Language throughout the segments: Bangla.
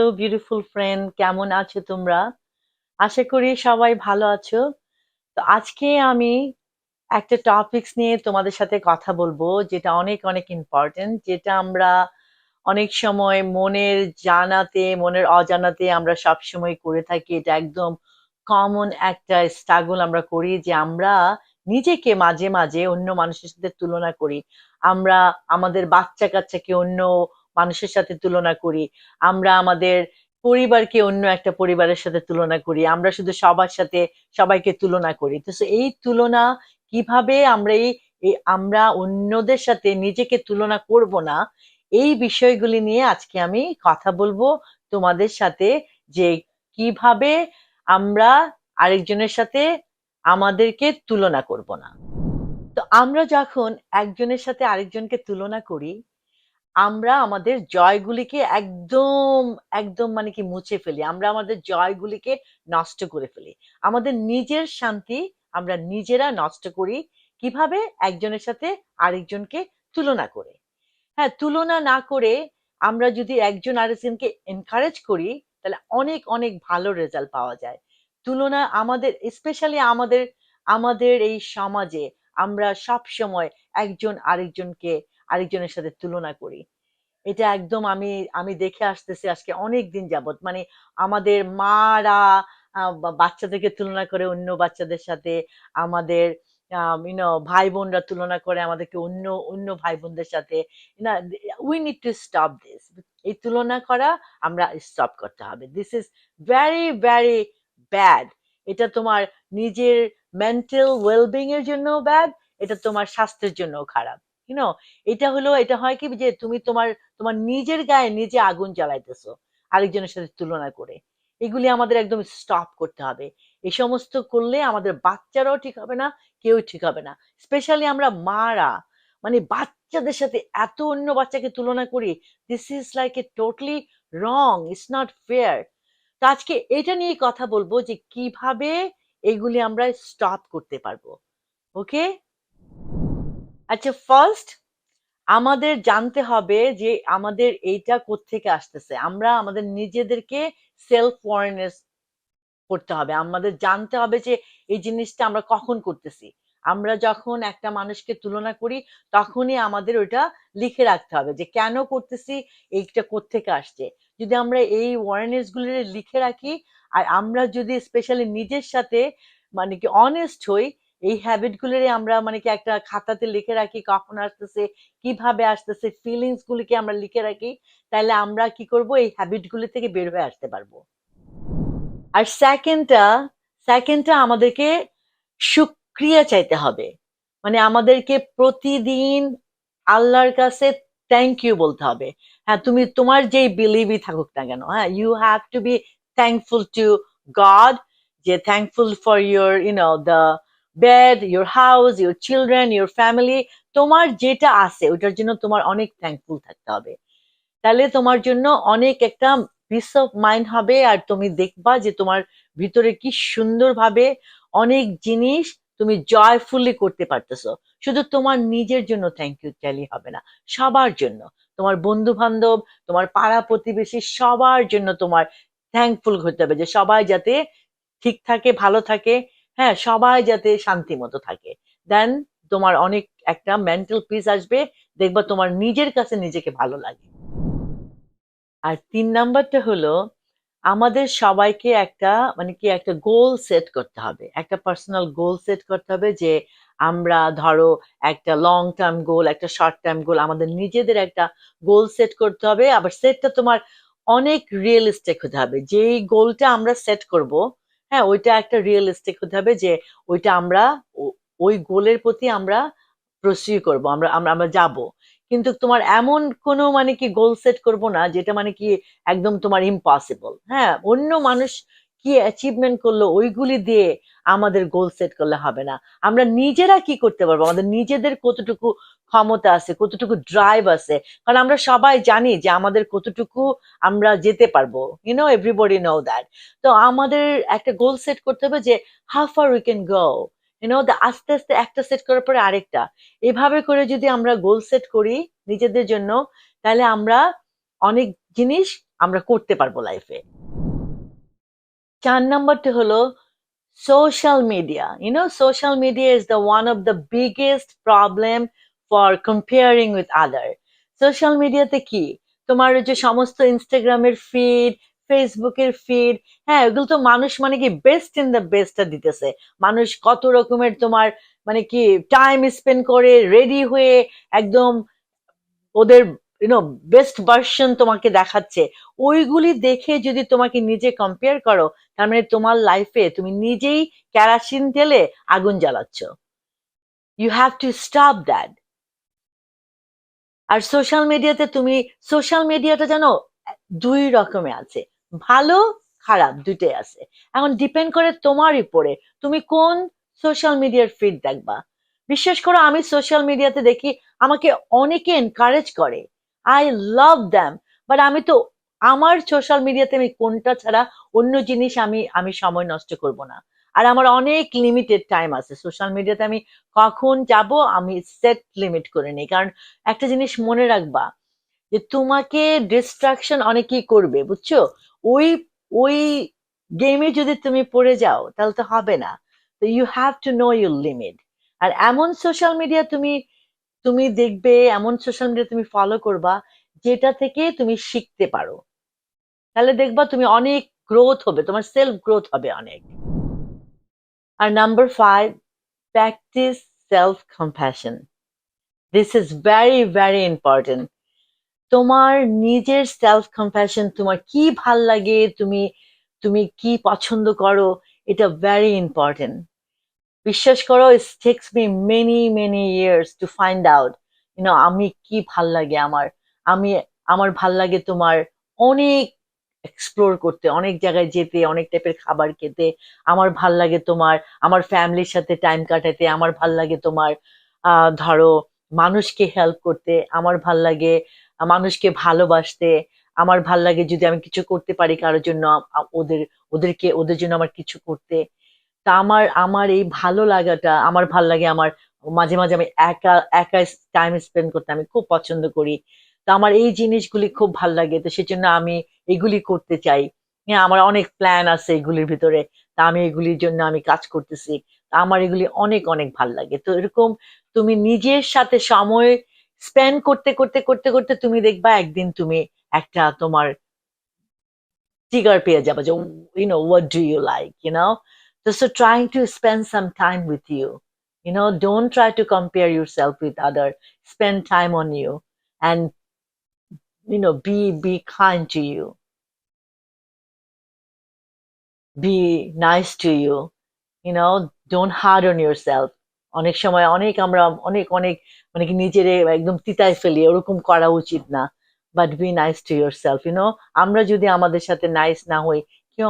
হ্যালো বিউটিফুল ফ্রেন্ড, কেমন আছো তোমরা? আশা করি সবাই ভালো আছো। তো আজকে আমি একটা টপিকস নিয়ে তোমাদের সাথে কথা বলবো, যেটা অনেক অনেক ইম্পর্টেন্ট, যেটা আমরা অনেক সময় মনের অজানাতে আমরা সব সময় করে থাকি। এটা একদম কমন একটা স্ট্রাগল আমরা করি, যে আমরা নিজেকে মাঝে মাঝে অন্য মানুষের সাথে তুলনা করি। আমরা আমাদের বাচ্চা কাচ্চাকে অন্য মানুষের সাথে তুলনা করি। আমরা আমাদের পরিবারকে অন্য একটা পরিবারের সাথে তুলনা করি। আমরা শুধু সবার সাথে সবাইকে তুলনা করি। তো এই তুলনা কিভাবে আমরা অন্যদের সাথে নিজেকে তুলনা করব না, এই বিষয়গুলি নিয়ে আজকে আমি কথা বলবো তোমাদের সাথে। যে কিভাবে আমরা আরেকজনের সাথে আমাদেরকে তুলনা করব না। তো আমরা যখন একজনের সাথে আরেকজনকে তুলনা করি, আমরা আমাদের জয়গুলিকে একদম একদম মানে কি মুছে ফেলি। আমরা আমাদের জয়গুলিকে নষ্ট করে ফেলি। আমাদের নিজের শান্তি আমরা নিজেরা নষ্ট করি। কিভাবে? একজনের সাথে আরেকজনকে তুলনা করে। হ্যাঁ, তুলনা না করে আমরা যদি একজন আরেকজনকে এনকারেজ করি, তাহলে অনেক অনেক ভালো রেজাল্ট পাওয়া যায়। তুলনা আমাদের, স্পেশালি আমাদের আমাদের এই সমাজে আমরা সব সময় একজন আরেকজনের সাথে তুলনা করি। এটা একদম আমি আমি দেখে আসতেছি আজকে অনেক দিন যাবত। মানে আমাদের মারা বাচ্চাদেরকে তুলনা করে অন্য বাচ্চাদের সাথে, আমাদের ভাই বোনরা তুলনা করে আমাদেরকে অন্য অন্য ভাই বোনদের সাথে। না, we need to stop this. এই তুলনা করা আমরা স্টপ করতে হবে। This is very very bad. এটা তোমার নিজের মেন্টাল ওয়েলবিং এর জন্য ব্যাড। এটা তোমার স্বাস্থ্যের জন্য খারাপ। ইউনো, এটা হয় কি, যে তুমি তোমার তোমার নিজের গায়ে নিজে আগুন জ্বালাইতেছো আরেকজনের সাথে তুলনা করে। এগুলি আমাদের একদম স্টপ করতে হবে। এই সমস্ত করলে আমাদের বাচ্চারাও ঠিক হবে না, কেউ ঠিক হবে না। স্পেশালি আমরা মারা, মানে বাচ্চাদের সাথে এত অন্য বাচ্চাকে তুলনা করি। This is like a totally wrong, it's not fair. তো আজকে এটা নিয়ে কথা বলবো, যে কিভাবে এগুলি আমরা স্টপ করতে পারবো। ওকে, আচ্ছা, ফার্স্ট আমাদের জানতে হবে যে আমাদের এইটা কোত্থেকে আসতেছে। আমরা আমাদের নিজেদেরকে সেলফ অ্যাওয়ারনেস করতে হবে। আমাদের জানতে হবে যে এই জিনিসটা আমরা কখন করতেছি। আমরা যখন একটা মানুষকে তুলনা করি, তখনই আমাদের ওইটা লিখে রাখতে হবে যে কেন করতেছি, এইটা কোত্থেকে আসছে। যদি আমরা এই অ্যাওয়ারনেস গুলো লিখে রাখি, আর আমরা যদি স্পেশালি নিজের সাথে মানে কি অনেস্ট হই, এই হ্যাবিট গুলোরে আমরা মানে কি একটা খাতাতে লিখে রাখি, কখন আসতেছে, কিভাবে আসতেছে, ফিলিংস গুলিকে আমরা লিখে রাখি, তাহলে আমরা কি করব, এই হ্যাবিট গুলি থেকে বের হয়ে আসতে পারবো। আর সেকেন্ডটা আমাদেরকে শুকরিয়া চাইতে হবে। মানে আমাদেরকে প্রতিদিন আল্লাহর কাছে থ্যাংক ইউ বলতে হবে। হ্যাঁ, তুমি তোমার যেই বিলিভই থাকুক না কেন, হ্যাঁ, you have to be thankful to God. যে thankful for your the bed, your house, your children, your family. তোমার যেটা আছে ওটার জন্য তোমার অনেক থ্যাঙ্কফুল থাকতে হবে। তাহলে তোমার জন্য অনেক একটা পিস অফ মাইন্ড হবে। আর তুমি দেখবা যে তোমার ভিতরে কি সুন্দরভাবে অনেক জিনিস তুমি জয়ফুলি করতে পারতেছো। শুধু তোমার নিজের জন্য থ্যাংক ইউ চাইলেই হবে না, সবার জন্য। তোমার বন্ধু বান্ধব, তোমার পাড়া প্রতিবেশী, সবার জন্য তোমার থ্যাঙ্কফুল হতে হবে, যে সবাই যাতে ঠিক থাকে, ভালো থাকে। হ্যাঁ, সবাই যাতে শান্তি মতো থাকে। দেন তোমার অনেক একটা মেন্টাল পিস আসবে। দেখবা তোমার নিজের কাছে নিজেকে ভালো লাগে। আর ৩ নাম্বারটা হলো, আমাদের সবাইকে একটা মানে কি একটা গোল সেট করতে হবে। একটা পার্সোনাল গোল সেট করতে হবে, যে আমরা ধরো একটা লং টার্ম গোল, একটা শর্ট টার্ম গোল, আমাদের নিজেদের একটা গোল সেট করতে হবে। আবার সেটটা তোমার অনেক রিয়েলিস্টিক হতে হবে। যেই গোলটা আমরা সেট করব, হ্যাঁ, ওইটা একটা রিয়েলিস্টিক হতে হবে, যে ওইটা আমরা ওই গোলের প্রতি আমরা প্রসিউ করব, আমরা আমরা আমরা যাব। কিন্তু তোমার এমন কোনো মানে কি গোল সেট করব না যেটা মানে কি একদম তোমার ইম্পসিবল। হ্যাঁ, অন্য মানুষ কি অ্যাচিভমেন্ট করলো ওইগুলি দিয়ে আমাদের গোল সেট করলে হবে না। আমরা নিজেরা কি করতে পারবো, আমাদের নিজেদের কতটুকু ক্ষমতা আছে, কতটুকু ড্রাইভ আছে। কারণ আমরা সবাই জানি যে আমাদের কতটুকু আমরা যেতে পারবো। Everybody know that. তো আমাদের একটা গোল সেট করতে হবে, যে how far we can go. আস্তে আস্তে একটা সেট করার পরে আরেকটা, এভাবে করে যদি আমরা গোল সেট করি নিজেদের জন্য, তাহলে আমরা অনেক জিনিস আমরা করতে পারবো লাইফে। 4 নাম্বারটা হলো social media. Social media is the one of the biggest problem for comparing with other. Social media তে কি তোমার যে সমস্ত ইনস্টাগ্রামের ফিড, ফেসবুকের ফিড, হ্যাঁ ওগুলো তো মানুষ মানে কি বেস্ট ইন দ্য বেস্টটা দিতেছে। মানুষ কত রকমের তোমার মানে কি টাইম স্পেন্ড করে রেডি হয়ে একদম ওদের বেস্ট ভার্সন তোমাকে দেখাচ্ছে। ওইগুলি দেখে যদি তোমাকে নিজে কম্পেয়ার করো, তার মানে তোমার লাইফে তুমি নিজেই কেরাসিন ঢেলে আগুন জ্বালাচ্ছ। You have to stop that. আর সোশ্যাল মিডিয়াটা জানো দুই রকমের আছে, ভালো খারাপ দুইটাই আছে। এখন ডিপেন্ড করে তোমার উপরে তুমি কোন সোশ্যাল মিডিয়ার ফিড দেখবা। বিশ্বাস করো আমি সোশ্যাল মিডিয়াতে দেখি আমাকে অনেকে এনকারেজ করে, আই লাভ দ্যাম, বাট আমি তো আমার সোশ্যাল মিডিয়াতে আমি কোনটা ছাড়া অন্য জিনিস আমি আমি সময় নষ্ট করব না। আর আমার অনেক লিমিটেড টাইম আছে সোশ্যাল মিডিয়াতে, আমি কখন যাব আমি সেট লিমিট করে নিই। কারণ একটা জিনিস মনে রাখবা যে তোমাকে ডিস্ট্রাকশন অনেকেই করবে, বুঝছো? ওই ওই গেমে যদি তুমি পড়ে যাও তাহলে তো হবে না। তো you have to know your limit. আর এমন সোশ্যাল মিডিয়া তুমি তুমি দেখবে, এমন সোশ্যাল মিডিয়া তুমি ফলো করবা যেটা থেকে তুমি শিখতে পারো, তাহলে দেখবা তুমি অনেক গ্রোথ হবে, তোমার সেলফ গ্রোথ হবে অনেক। আর number 5, practice self compassion. This is very very important. তোমার নিজের সেলফ কম্প্যাশন, তোমার কি ভাল লাগে, তুমি তুমি কি পছন্দ করো, এটা ভেরি ইম্পর্টেন্ট। বিশ্বাস করো it takes me many many years to find out আমি কি ভাল লাগে আমার। আমি আমার ভাল লাগে তোমার অনেক এক্সপ্লোর করতে, অনেক জায়গায় যেতে, অনেক টাইপের খাবার খেতে। আমার ভাল লাগে তোমার আমার ফ্যামিলির সাথে টাইম কাটাতে। আমার ভাল লাগে তোমার ধরো মানুষকে হেল্প করতে। আমার ভাল লাগে মানুষকে ভালোবাসতে। আমার ভাল লাগে যদি আমি কিছু করতে পারি কারোর জন্য, ওদের জন্য আমার কিছু করতে। তা আমার আমার এই ভালো লাগাটা, আমার ভাল লাগে আমার মাঝে মাঝে আমি একা একা টাইম স্পেন্ড করতে আমি খুব পছন্দ করি। তো আমার এই জিনিসগুলি খুব ভাল লাগে, তো সেজন্য আমি এগুলি করতে চাই। হ্যাঁ, আমার অনেক প্ল্যান আছে এগুলির ভিতরে, তা আমি এগুলির জন্য আমি কাজ করতেছি। তা আমার এগুলি অনেক অনেক ভাল লাগে। তো এরকম তুমি নিজের সাথে সময় স্পেন্ড করতে করতে করতে করতে তুমি দেখবা একদিন তুমি একটা তোমার trigger পেয়ে যাবে যে what do you like, so trying to spend some time with you, don't try to compare yourself with other. Spend time on you, and be kind to you, be nice to you, don't hard on yourself. অনেক সময় আমরা অনেক অনেক মানে কি নিজেরে একদম তিতায় ফেলি, ওরকম করা উচিত না। But be nice to your self. আমরা যদি আমাদের সাথে নাইস না হই, কেউ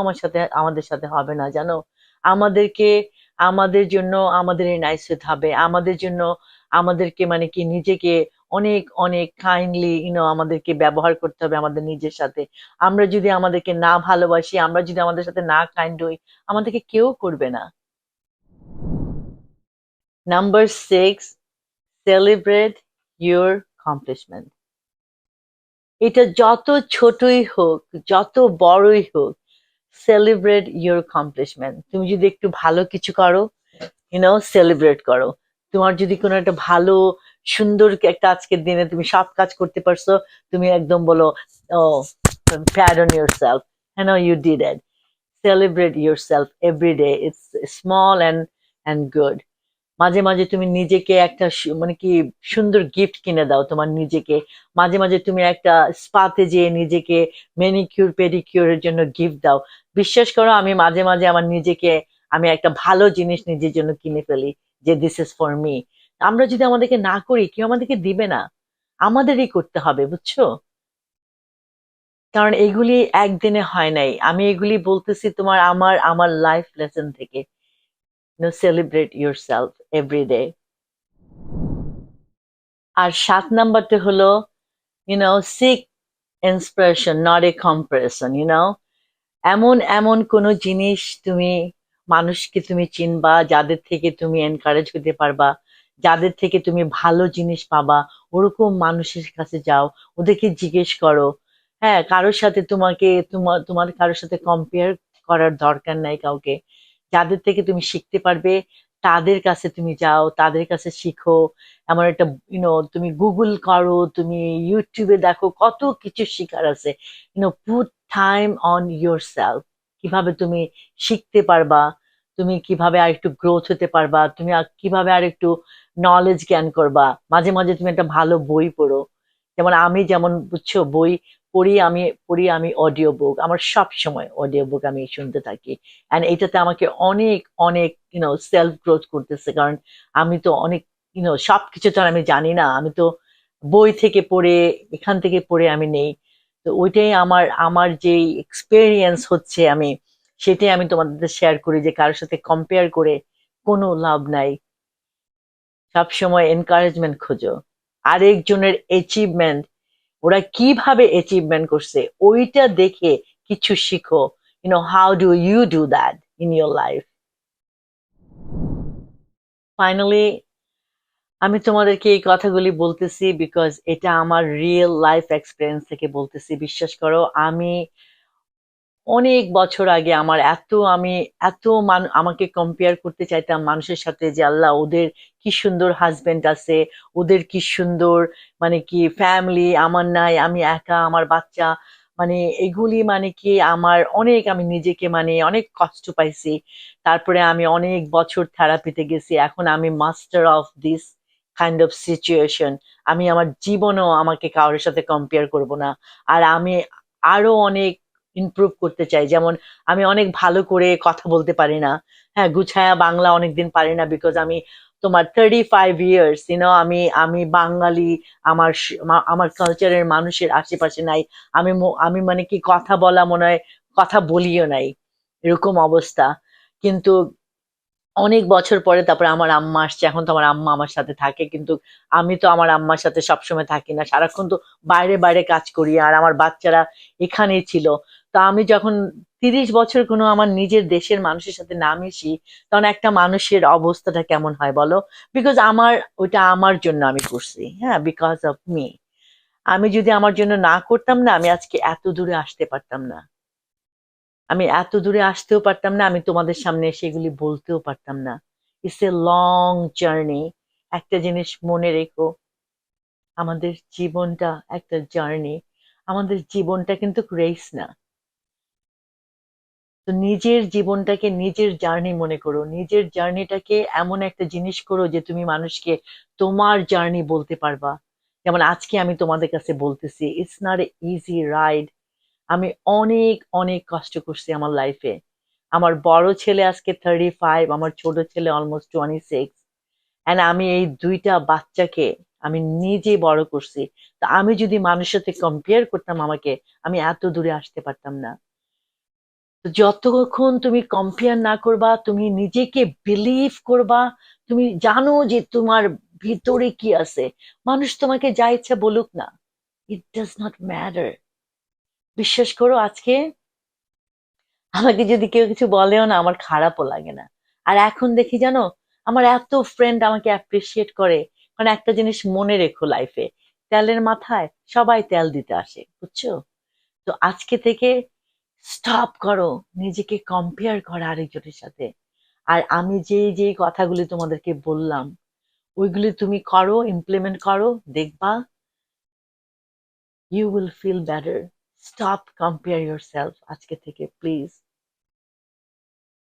আমাদের সাথে হবে না, জানো। আমাদেরকে আমাদের জন্য আমাদেরই নাইস হতে হবে। আমাদের জন্য আমাদেরকে মানে কি নিজেকে অনেক অনেক কাইন্ডলি আমাদেরকে ব্যবহার করতে হবে আমাদের নিজের সাথে। আমরা যদি আমাদেরকে না ভালোবাসি, আমরা যদি আমাদের সাথে না কাইন্ড হই, আমাদেরকে কেউ করবে না। Number 6, celebrate your accomplishment. এটা যত ছোটই হোক, যত বড়ই হোক, সেলিব্রেট ইউর accomplishment. তুমি যদি একটু ভালো কিছু করো, সেলিব্রেট করো। তোমার যদি কোনো একটা ভালো সুন্দর একটা আজকের দিনে তুমি সব কাজ করতে পারছো, তুমি একদম বলো ও pat on yourself, you did it. Celebrate yourself every day, it's small and good. মাঝে মাঝে তুমি নিজেকে একটা মানে কি সুন্দর গিফট কিনে দাও তোমার নিজেকে। মাঝে মাঝে তুমি একটা স্পাতে যেয়ে নিজেকে ম্যানিকিউর পেডিকিউরের জন্য গিফট দাও। বিশ্বাস করো আমি মাঝে মাঝে আমার নিজেকে আমি একটা ভালো জিনিস নিজের জন্য কিনে ফেলি, যে দিস ইজ ফর মি। আমরা যদি আমাদেরকে না করি, কেউ আমাদেরকে দিবে না, আমাদেরই করতে হবে, বুঝছো? কারণ এগুলি একদিনে হয় নাই, আমি এগুলি বলতেছি তোমার আমার আমার লাইফ লেসন থেকে। Celebrate yourself every day. আর 7 নাম্বারটা হলো seek inspiration not a comparison. এমন এমন কোন জিনিস তুমি মানুষকে তুমি চিনবা যাদের থেকে তুমি এনকারেজ করতে পারবা, যাদের থেকে তুমি ভালো জিনিস পাবা, ওরকম মানুষের কাছে যাও, ওদেরকে জিজ্ঞেস করো। হ্যাঁ, কারোর সাথে তোমাকে তোমার কারোর সাথে কম্পেয়ার করার দরকার নাই কাউকে। যাদের থেকে তুমি শিখতে পারবে তাদের কাছে তুমি যাও, তাদের কাছে শিখো। এমন একটা তুমি গুগল করো, তুমি ইউটিউবে দেখো, কত কিছু শিখার আছে। Put time on your self. কিভাবে তুমি শিখতে পারবা, তুমি কিভাবে আর একটু গ্রোথ হতে পারবা, তুমি কিভাবে আর একটু নলেজ জ্ঞান করবা। মাঝে মাঝে তুমি একটা ভালো বই পড়ো। যেমন আমি যেমন বুঝছো বই পড়ি আমি অডিও বুক। আমার সব সময় অডিও বুক আমি শুনতে থাকি। এন্ড এটাতে আমাকে অনেক অনেক সেলফ গ্রোথ করতেছে। কারণ আমি তো অনেক সবকিছু তো আর আমি জানি না। আমি তো বই থেকে পড়ে, এখান থেকে পড়ে আমি নেই। তো ওইটাই আমার আমার যে এক্সপেরিয়েন্স হচ্ছে, সেটাই আমি তোমাদের শেয়ার করি যে কারোর সাথে কম্পেয়ার করে কোনো লাভ নাই। সবসময় এনকারেজমেন্ট খোঁজো, আরেকজনের অ্যাচিভমেন্ট, ওরা কিভাবে অ্যাচিভমেন্ট করছে ওইটা দেখে কিছু শিখো। How do you do that in your life. Finally আমি তোমাদেরকে এই কথাগুলি বলতেছি বিকজ এটা আমার রিয়েল লাইফ এক্সপিরিয়েন্স থেকে বলতেছি। বিশ্বাস করো, আমি অনেক বছর আগে আমি এত আমাকে কম্পেয়ার করতে চাইতাম মানুষের সাথে, যে আল্লাহ ওদের কি সুন্দর হাজবেন্ড আছে, ওদের কি সুন্দর কি ফ্যামিলি, আমার নাই, আমি একা, আমার বাচ্চা। এগুলি কি আমি নিজেকে অনেক কষ্ট পাইছি। তারপরে আমি অনেক বছর থেরাপিতে গেছি, এখন আমি master of this kind of situation. আমি আমার জীবনেও আমাকে কারোর সাথে কম্পেয়ার করব না। আর আমি আরো অনেক ইমপ্রুভ করতে চাই। যেমন আমি অনেক ভালো করে কথা বলতে পারি না। হ্যাঁ, গুছায়া বাংলা অনেকদিন পারি না বিকজ আমি তোমার 35 ইয়ার্স আমি আমি বাঙালি। আমার কালচারের মানুষের আশেপাশে নাই। আমি কি কথা বলা মনে হয় কথা বলিও নাই, এরকম অবস্থা। কিন্তু অনেক বছর পরে তারপরে আমার আম্মা আসছে। এখন তো আমার আম্মা আমার সাথে থাকে, কিন্তু আমি তো আমার আম্মার সাথে সবসময় থাকি না, সারাক্ষণ তো বাইরে বাইরে কাজ করি, আর আমার বাচ্চারা এখানেই ছিল। তো আমি যখন 30 বছর কোনো আমার নিজের দেশের মানুষের সাথে না মিশি, তখন একটা মানুষের অবস্থাটা কেমন হয় বলো? বিকজ ওইটা আমার জন্য আমি করছি, হ্যাঁ, বিকজ অফ মি। আমি যদি আমার জন্য না করতাম না, আমি আজকে এত দূরে আসতে পারতাম না। আমি এত দূরে আসতেও পারতাম না, আমি তোমাদের সামনে এসে এগুলি বলতেও পারতাম না। It's a long journey. একটা জিনিস মনে রেখো, আমাদের জীবনটা একটা জার্নি। আমাদের জীবনটা কিন্তু রেস না। তো নিজের জীবনটাকে নিজের জার্নি মনে করো, নিজের জার্নিটাকে এমন একটা জিনিস করো যে তুমি মানুষকে তোমার জার্নি বলতে পারবা। যেমন আজকে আমি তোমাদের কাছে বলতেছি, it's not a easy ride. আমি অনেক অনেক কষ্ট করছি আমার লাইফে। আমার বড় ছেলে আজকে 35, আমার ছোট ছেলে অলমোস্ট 26। এন্ড আমি এই দুইটা বাচ্চাকে আমি নিজে বড় করছি। তো আমি যদি মানুষের সাথে কম্পেয়ার করতাম আমাকে, আমি এত দূরে আসতে পারতাম না। তো যতক্ষণ তুমি কম্পেয়ার না করবা, তুমি নিজেকে বিলিভ করবা, তুমি জানো যে তোমার ভিতরে কি আছে। মানুষ তোমাকে যা ইচ্ছা বলুক না, ইট ডাজ নট ম্যাটার। বিশ্বাস করো, আজকে আমাকে যদি কেউ কিছু বলেও না, আমার খারাপও লাগে না। আর এখন দেখি জানো, আমার এত ফ্রেন্ড আমাকে অ্যাপ্রিসিয়েট করে। কারণ একটা জিনিস মনে রেখো লাইফে, তেলের মাথায় সবাই তেল দিতে আসে, বুঝছো? তো আজকে থেকে স্টপ করো নিজেকে কম্পেয়ার করা আরেকজনের সাথে। আর আমি যে যে কথাগুলি তোমাদেরকে বললাম, ওইগুলি তুমি করো, ইমপ্লিমেন্ট করো, দেখবা you will feel better. Stop compare yourself আজকে থেকে, প্লিজ।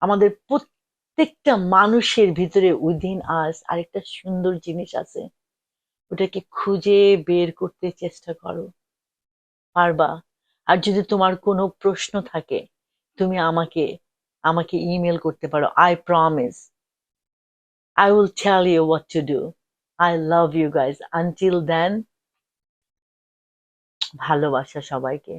আমাদের প্রত্যেকটা মানুষের ভিতরে উইদিন আস আরেকটা সুন্দর জিনিস আছে। ওটাকে খুঁজে বের করতে চেষ্টা করো, পারবা। আর যদি তোমার কোনো প্রশ্ন থাকে, তুমি আমাকে আমাকে ইমেল করতে পারো। I promise I will tell you what to do. I love you guys. Until then, ভালোবাসা সবাইকে।